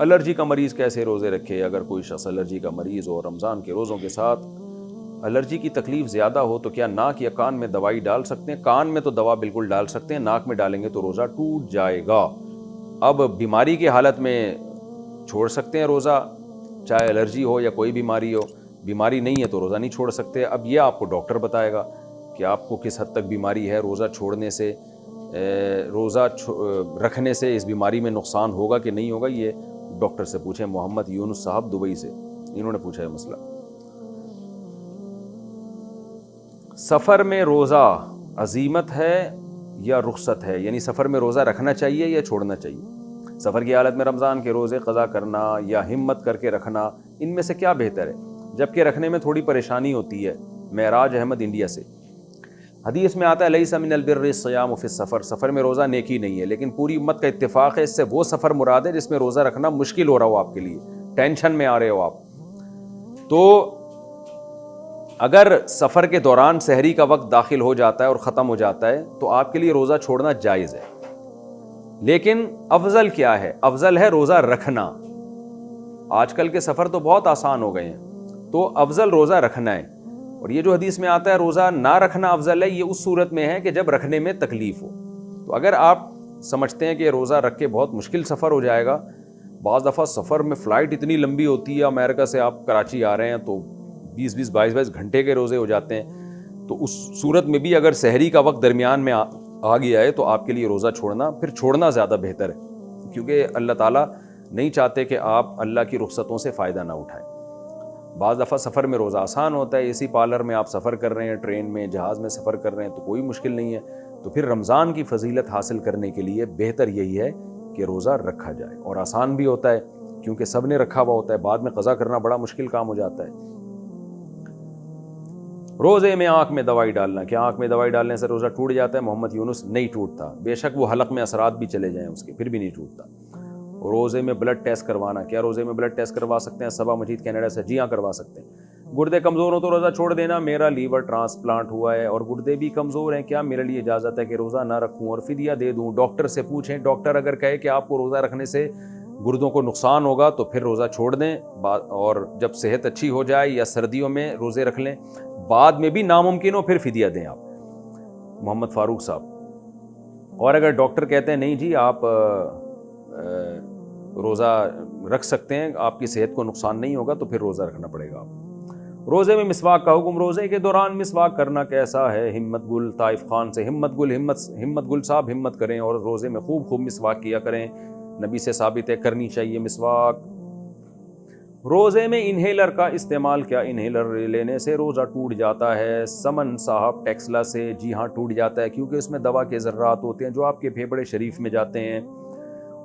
Allergy کا مریض کیسے روزے رکھے؟ اگر کوئی شخص الرجی کا مریض ہو اور رمضان کے روزوں کے ساتھ الرجی کی تکلیف زیادہ ہو تو کیا ناک یا کان میں دوائی ڈال سکتے ہیں؟ کان میں تو دوا بالکل ڈال سکتے ہیں، ناک میں ڈالیں گے تو روزہ ٹوٹ جائے گا۔ اب بیماری کی حالت میں چھوڑ سکتے ہیں روزہ، چاہے الرجی ہو یا کوئی بیماری ہو۔ بیماری نہیں ہے تو روزہ نہیں چھوڑ سکتے۔ اب یہ آپ کو ڈاکٹر بتائے گا کہ آپ کو کس حد تک بیماری ہے، روزہ چھوڑنے سے روزہ رکھنے سے اس بیماری میں نقصان ہوگا کہ نہیں ہوگا، یہ ڈاکٹر سے پوچھیں۔ محمد یونس صاحب دبئی سے، انہوں نے پوچھا ہے مسئلہ۔ سفر میں روزہ عزیمت ہے یا رخصت ہے؟ یعنی سفر میں روزہ رکھنا چاہیے یا چھوڑنا چاہیے؟ سفر کی حالت میں رمضان کے روزے قضا کرنا یا ہمت کر کے رکھنا، ان میں سے کیا بہتر ہے؟ جبکہ رکھنے میں تھوڑی پریشانی ہوتی ہے۔ معراج احمد انڈیا سے، حدیث میں آتا ہے لیس من البر الصیام فی السفر، سفر میں روزہ نیکی نہیں ہے، لیکن پوری امت کا اتفاق ہے اس سے وہ سفر مراد ہے جس میں روزہ رکھنا مشکل ہو رہا ہو، آپ کے لیے ٹینشن میں آ رہے ہو آپ۔ تو اگر سفر کے دوران سحری کا وقت داخل ہو جاتا ہے اور ختم ہو جاتا ہے تو آپ کے لیے روزہ چھوڑنا جائز ہے، لیکن افضل کیا ہے؟ افضل ہے روزہ رکھنا۔ آج کل کے سفر تو بہت آسان ہو گئے ہیں، تو افضل روزہ رکھنا ہے۔ اور یہ جو حدیث میں آتا ہے روزہ نہ رکھنا افضل ہے، یہ اس صورت میں ہے کہ جب رکھنے میں تکلیف ہو۔ تو اگر آپ سمجھتے ہیں کہ روزہ رکھ کے بہت مشکل سفر ہو جائے گا، بعض دفعہ سفر میں فلائٹ اتنی لمبی ہوتی ہے، امریکہ سے آپ کراچی آ رہے ہیں تو 22 گھنٹے کے روزے ہو جاتے ہیں، تو اس صورت میں بھی اگر سحری کا وقت درمیان میں آ گیا ہے تو آپ کے لیے روزہ چھوڑنا، پھر چھوڑنا زیادہ بہتر ہے، کیونکہ اللہ تعالیٰ نہیں چاہتے کہ آپ اللہ کی رخصتوں سے فائدہ نہ اٹھائیں۔ بعض دفعہ سفر میں روزہ آسان ہوتا ہے، اے سی پارلر میں آپ سفر کر رہے ہیں، ٹرین میں، جہاز میں سفر کر رہے ہیں تو کوئی مشکل نہیں ہے، تو پھر رمضان کی فضیلت حاصل کرنے کے لیے بہتر یہی ہے کہ روزہ رکھا جائے، اور آسان بھی ہوتا ہے کیونکہ سب نے رکھا ہوا ہوتا ہے، بعد میں قضا کرنا بڑا مشکل کام ہو جاتا ہے۔ روزے میں آنکھ میں دوائی ڈالنا، کیا آنکھ میں دوائی ڈالنے سے روزہ ٹوٹ جاتا ہے؟ محمد یونس، نہیں ٹوٹتا، بے شک وہ حلق میں اثرات بھی چلے جائیں اس کے، پھر بھی نہیں ٹوٹتا۔ روزے میں بلڈ ٹیسٹ کروانا، کیا روزے میں بلڈ ٹیسٹ کروا سکتے ہیں؟ صبا مجید کینیڈا سے، جی ہاں کروا سکتے ہیں۔ گردے کمزور ہو تو روزہ چھوڑ دینا، میرا لیور ٹرانسپلانٹ ہوا ہے اور گردے بھی کمزور ہیں، کیا میرے لیے اجازت ہے کہ روزہ نہ رکھوں اور فدیہ دے دوں؟ ڈاکٹر سے پوچھیں، ڈاکٹر اگر کہے کہ آپ کو روزہ رکھنے سے گردوں کو نقصان ہوگا تو پھر روزہ چھوڑ دیں، اور جب صحت اچھی ہو جائے یا سردیوں میں روزے رکھ لیں، بعد میں بھی ناممکن ہو پھر فدیہ دیں آپ۔ محمد فاروق صاحب، اور اگر ڈاکٹر کہتے ہیں نہیں جی آپ روزہ رکھ سکتے ہیں، آپ کی صحت کو نقصان نہیں ہوگا، تو پھر روزہ رکھنا پڑے گا آپ۔ روزے میں مسواک کا حکم، روزے کے دوران مسواک کرنا کیسا ہے؟ ہمت گل طائف خان سے، ہمت گل صاحب ہمت کریں اور روزے میں خوب مسواک کیا کریں، نبی سے ثابت ہے کرنی چاہیے مسواک۔ روزے میں انہیلر کا استعمال، کیا انہیلر لینے سے روزہ ٹوٹ جاتا ہے؟ سمن صاحب ٹیکسلا سے، جی ہاں ٹوٹ جاتا ہے، کیونکہ اس میں دوا کے ذرات ہوتے ہیں جو آپ کے پھیپھڑے شریف میں جاتے ہیں۔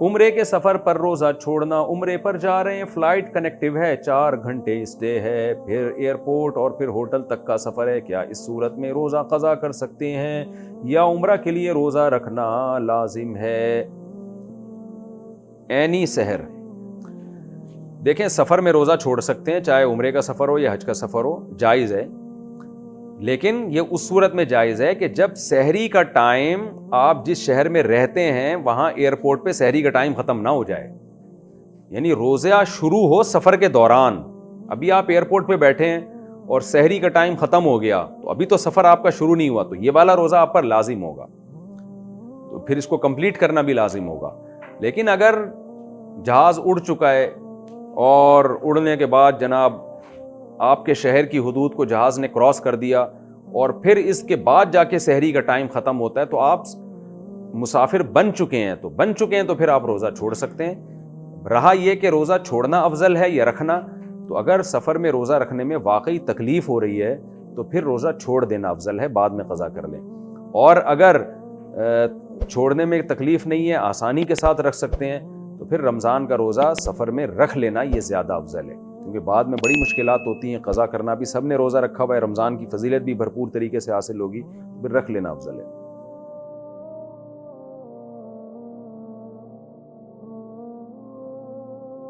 عمرے کے سفر پر روزہ چھوڑنا، عمرے پر جا رہے ہیں، فلائٹ کنیکٹیو ہے، 4 گھنٹے اسٹے ہے، پھر ایئرپورٹ اور پھر ہوٹل تک کا سفر ہے، کیا اس صورت میں روزہ قضا کر سکتے ہیں یا عمرہ کے لیے روزہ رکھنا لازم ہے؟ اینی سحر، دیکھیں سفر میں روزہ چھوڑ سکتے ہیں، چاہے عمرے کا سفر ہو یا حج کا سفر ہو، جائز ہے، لیکن یہ اس صورت میں جائز ہے کہ جب سحری کا ٹائم آپ جس شہر میں رہتے ہیں وہاں ایئرپورٹ پہ سحری کا ٹائم ختم نہ ہو جائے، یعنی روزہ شروع ہو سفر کے دوران، ابھی آپ ایئرپورٹ پہ بیٹھے ہیں اور سحری کا ٹائم ختم ہو گیا تو ابھی تو سفر آپ کا شروع نہیں ہوا، تو یہ والا روزہ آپ پر لازم ہوگا، تو پھر اس کو کمپلیٹ کرنا بھی لازم ہوگا۔ لیکن اگر جہاز اڑ چکا ہے اور اڑنے کے بعد جناب آپ کے شہر کی حدود کو جہاز نے کراس کر دیا اور پھر اس کے بعد جا کے سحری کا ٹائم ختم ہوتا ہے، تو آپ مسافر بن چکے ہیں تو پھر آپ روزہ چھوڑ سکتے ہیں۔ رہا یہ کہ روزہ چھوڑنا افضل ہے یا رکھنا، تو اگر سفر میں روزہ رکھنے میں واقعی تکلیف ہو رہی ہے تو پھر روزہ چھوڑ دینا افضل ہے، بعد میں قضا کر لیں، اور اگر چھوڑنے میں تکلیف نہیں ہے، آسانی کے ساتھ رکھ سکتے ہیں، تو پھر رمضان کا روزہ سفر میں رکھ لینا یہ زیادہ افضل ہے، کیونکہ بعد میں بڑی مشکلات ہوتی ہیں، قضا کرنا بھی، سب نے روزہ رکھا ہوا ہے، رمضان کی فضیلت بھی بھرپور طریقے سے حاصل ہوگی، پھر رکھ لینا افضل ہے۔